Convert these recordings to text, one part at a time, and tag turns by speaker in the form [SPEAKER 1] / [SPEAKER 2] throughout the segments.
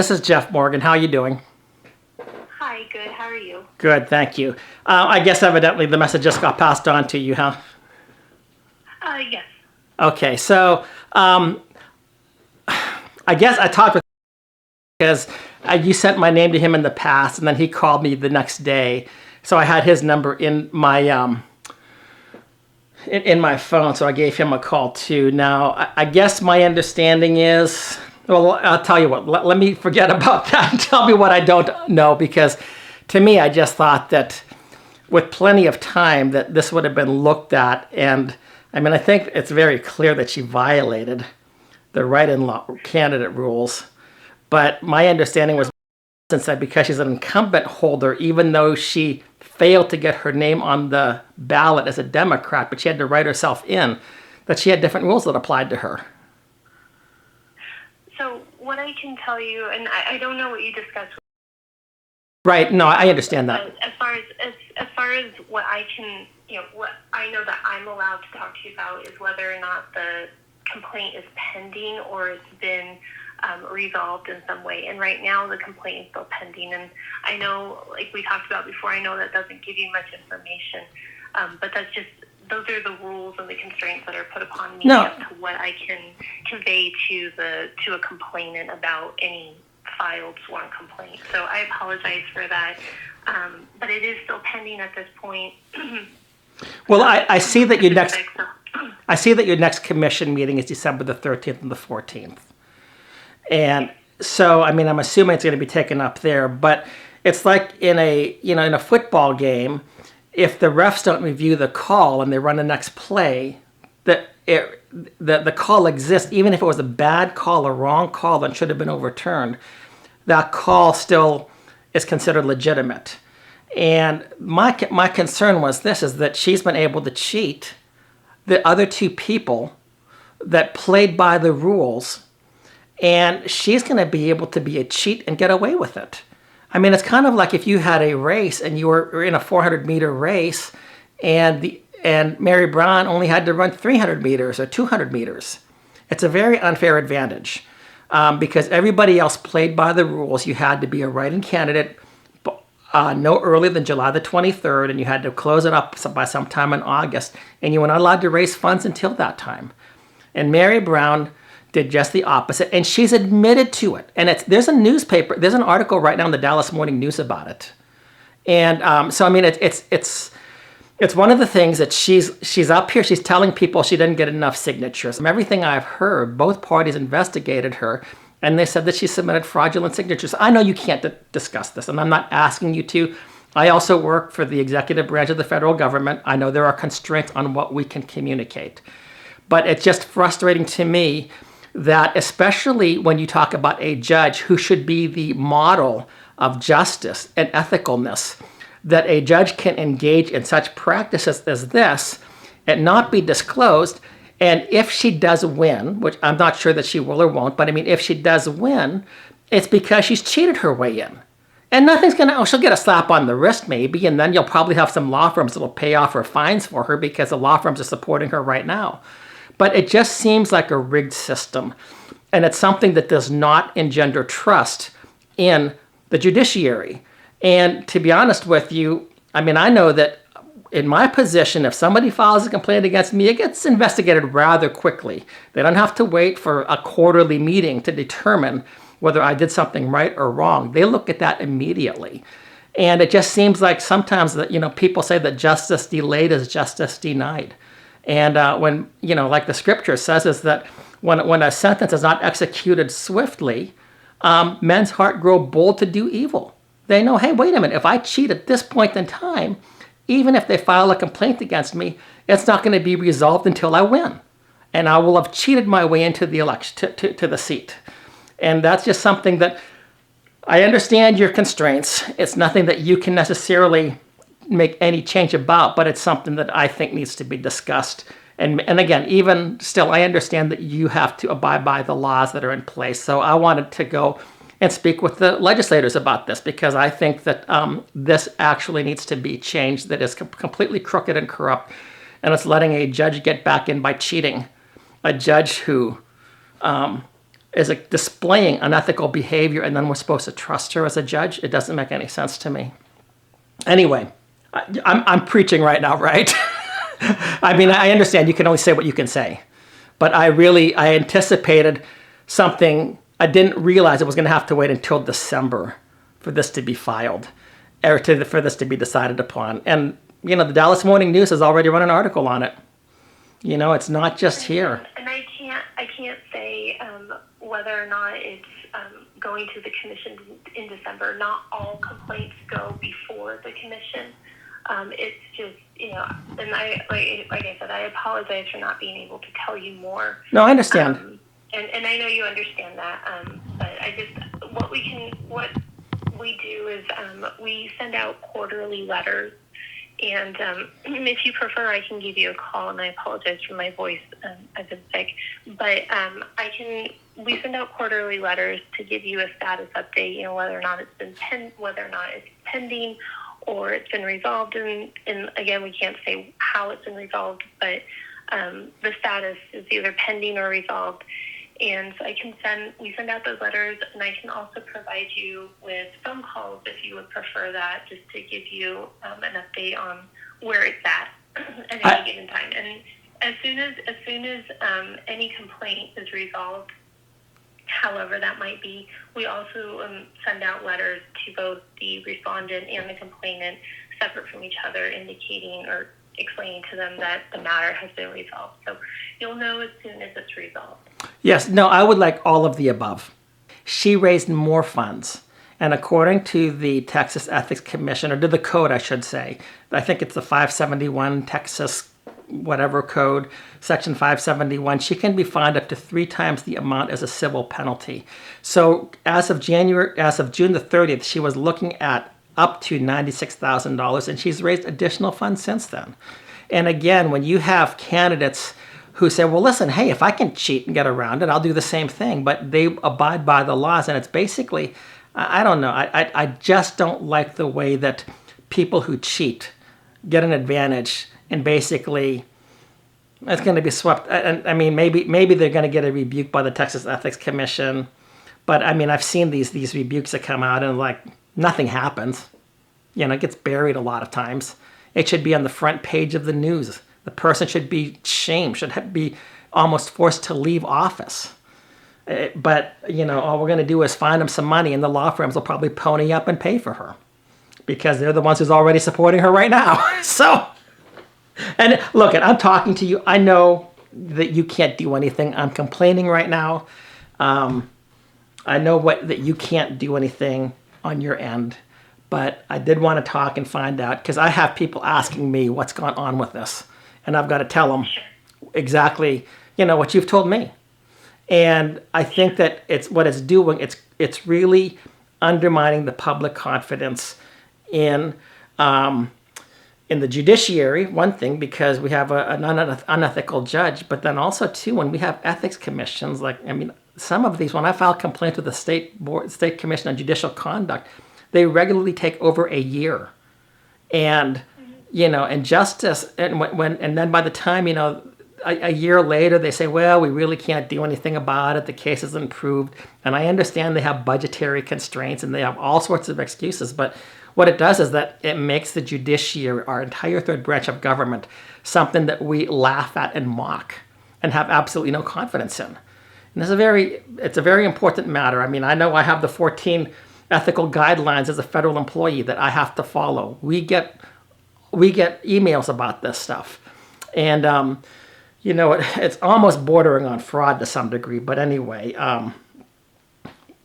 [SPEAKER 1] This is Jeff Morgan. How are you doing?
[SPEAKER 2] Hi, good. How are you?
[SPEAKER 1] Good, thank you. I guess evidently the message just got passed on to you, huh?
[SPEAKER 2] Yes.
[SPEAKER 1] Okay, so I guess I talked with because you sent my name to him in the past, and then he called me the next day. So I had his number in my in my phone, so I gave him a call too. Now, I guess my understanding is, well, I'll tell you what, let me forget about that and tell me what I don't know, because to me, I just thought that with plenty of time that this would have been looked at. And I mean, I think it's very clear that she violated the write-in candidate rules. But my understanding was that because she's an incumbent holder, even though she failed to get her name on the ballot as a Democrat, but she had to write herself in, that she had different rules that applied to her.
[SPEAKER 2] So what I can tell you, and I don't know what you discussed.
[SPEAKER 1] Right. No, I understand that.
[SPEAKER 2] As far as what I can, what I know that I'm allowed to talk to you about is whether or not the complaint is pending or it's been resolved in some way. And right now the complaint is still pending. And I know, like we talked about before, I know that doesn't give you much information, but that's just, those are the rules and the constraints that are put upon me as to what I can convey to a complainant about any filed sworn complaint. So I apologize for that, but it is still pending at this point.
[SPEAKER 1] Well, I see that your next commission meeting is December the 13th and the 14th. And so, I mean, I'm assuming it's going to be taken up there, but it's like in a football game, if the refs don't review the call and they run the next play, the call exists, even if it was a bad call, a wrong call that should have been overturned, that call still is considered legitimate. And my concern was this, is that she's been able to cheat the other two people that played by the rules, and she's going to be able to be a cheat and get away with it. I mean, it's kind of like if you had a race and you were in a 400-meter race, and Mary Brown only had to run 300 meters or 200 meters. It's a very unfair advantage because everybody else played by the rules. You had to be a write-in candidate no earlier than July the 23rd, and you had to close it up by sometime in August, and you were not allowed to raise funds until that time. And Mary Brown did just the opposite, and she's admitted to it. And there's an article right now in the Dallas Morning News about it. And so I mean, it's one of the things that she's up here. She's telling people she didn't get enough signatures. From everything I've heard, both parties investigated her, and they said that she submitted fraudulent signatures. I know you can't discuss this, and I'm not asking you to. I also work for the executive branch of the federal government. I know there are constraints on what we can communicate. But it's just frustrating to me that, especially when you talk about a judge who should be the model of justice and ethicalness, that a judge can engage in such practices as this and not be disclosed. And if she does win, which I'm not sure that she will or won't, but I mean, if she does win, it's because she's cheated her way in. And nothing's she'll get a slap on the wrist maybe, and then you'll probably have some law firms that will pay off her fines for her because the law firms are supporting her right now. But it just seems like a rigged system. And it's something that does not engender trust in the judiciary. And to be honest with you, I mean, I know that in my position, if somebody files a complaint against me, it gets investigated rather quickly. They don't have to wait for a quarterly meeting to determine whether I did something right or wrong. They look at that immediately. And it just seems like sometimes that, people say that justice delayed is justice denied. And when, like the scripture says, is that when a sentence is not executed swiftly, men's heart grow bold to do evil. They know, hey, wait a minute, if I cheat at this point in time, even if they file a complaint against me, it's not going to be resolved until I win. And I will have cheated my way into the election, to the seat. And that's just something that I understand your constraints. It's nothing that you can necessarily make any change about, but it's something that I think needs to be discussed. And again, even still, I understand that you have to abide by the laws that are in place. So I wanted to go and speak with the legislators about this, because I think that this actually needs to be changed, that is completely crooked and corrupt, and it's letting a judge get back in by cheating. A judge who is displaying unethical behavior, and then we're supposed to trust her as a judge. It doesn't make any sense to me. Anyway, I'm preaching right now, right? I mean, I understand you can only say what you can say, but I anticipated something. I didn't realize it was going to have to wait until December for this to be filed, or for this to be decided upon. And the Dallas Morning News has already run an article on it. It's not just here.
[SPEAKER 2] And I can't say whether or not it's going to the commission in December. Not all complaints go before the commission. It's just, and like I said, I apologize for not being able to tell you more.
[SPEAKER 1] No, I understand.
[SPEAKER 2] And I know you understand that. But what we do is we send out quarterly letters. And if you prefer, I can give you a call, and I apologize for my voice. I've been sick. But we send out quarterly letters to give you a status update, whether or not it's pending or it's been resolved. And again, we can't say how it's been resolved, but the status is either pending or resolved. And so we send out those letters, and I can also provide you with phone calls if you would prefer that, just to give you an update on where it's at any given time. And as soon as any complaint is resolved, however that might be, we also send out letters to both the respondent and the complainant, separate from each other, indicating or explaining to them that the matter has been resolved. So you'll know as soon as it's resolved.
[SPEAKER 1] Yes, no, I would like all of the above. She raised more funds. And according to the Texas Ethics Commission, or to the code, I should say, I think it's the 571 Texas whatever code, section 571, she can be fined up to 3 times the amount as a civil penalty. So as of June the 30th, she was looking at up to $96,000, and she's raised additional funds since then. And again, when you have candidates who say, well, listen, hey, if I can cheat and get around it, I'll do the same thing, but they abide by the laws, and it's basically, I don't know, I just don't like the way that people who cheat get an advantage, and basically it's going to be swept. And I mean, maybe they're going to get a rebuke by the Texas Ethics Commission, but I mean, I've seen these rebukes that come out, and like nothing happens. It gets buried a lot of times. It should be on the front page of the news. The person should be shamed, should be almost forced to leave office. But, all we're going to do is find them some money, and the law firms will probably pony up and pay for her because they're the ones who's already supporting her right now. So, and look, I'm talking to you. I know that you can't do anything. I'm complaining right now. I know that you can't do anything on your end, but I did want to talk and find out, because I have people asking me what's gone on with this, and I've got to tell them exactly, what you've told me. And I think that it's doing. It's really undermining the public confidence in the judiciary. One thing, because we have an unethical judge, but then also too, when we have ethics commissions, some of these, when I file complaints with the state commission on judicial conduct, they regularly take over a year, and and justice, and then by the time a year later, they say, well, we really can't do anything about it. The case is improved. And I understand they have budgetary constraints and they have all sorts of excuses. But what it does is that it makes the judiciary, our entire third branch of government, something that we laugh at and mock and have absolutely no confidence in. And it's a very important matter. I mean, I know I have the 14 ethical guidelines as a federal employee that I have to follow. We get emails about this stuff. And, it's almost bordering on fraud to some degree. But anyway,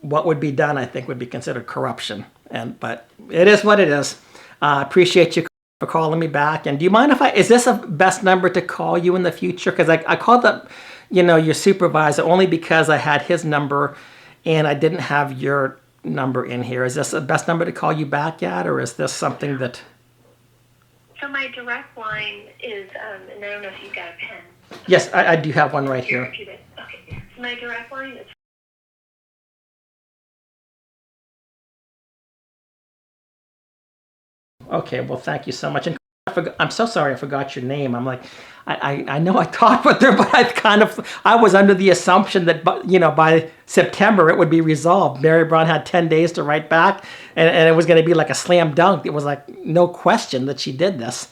[SPEAKER 1] what would be done, I think, would be considered corruption. But it is what it is. Appreciate you for calling me back. And do you mind is this a best number to call you in the future? Because I called up, your supervisor only because I had his number and I didn't have your number in here. Is this the best number to call you back at, or is this something that...
[SPEAKER 2] So my direct line is, and I don't know if you've got a pen.
[SPEAKER 1] Yes, I do have one right here.
[SPEAKER 2] Okay. So my direct line is...
[SPEAKER 1] Okay, well, thank you so much. And I'm so sorry I forgot your name. I'm like, I know I talked with her, but I was under the assumption that, by September it would be resolved. Mary Brown had 10 days to write back, and it was going to be like a slam dunk. It was like no question that she did this.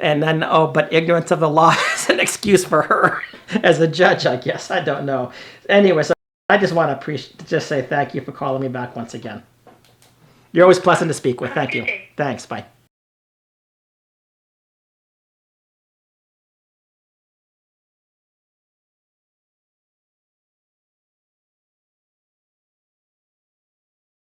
[SPEAKER 1] And then, but ignorance of the law is an excuse for her as a judge, I guess. I don't know. Anyway, so I just want to just say thank you for calling me back once again. You're always pleasant to speak with. Thank you. Thanks. Bye.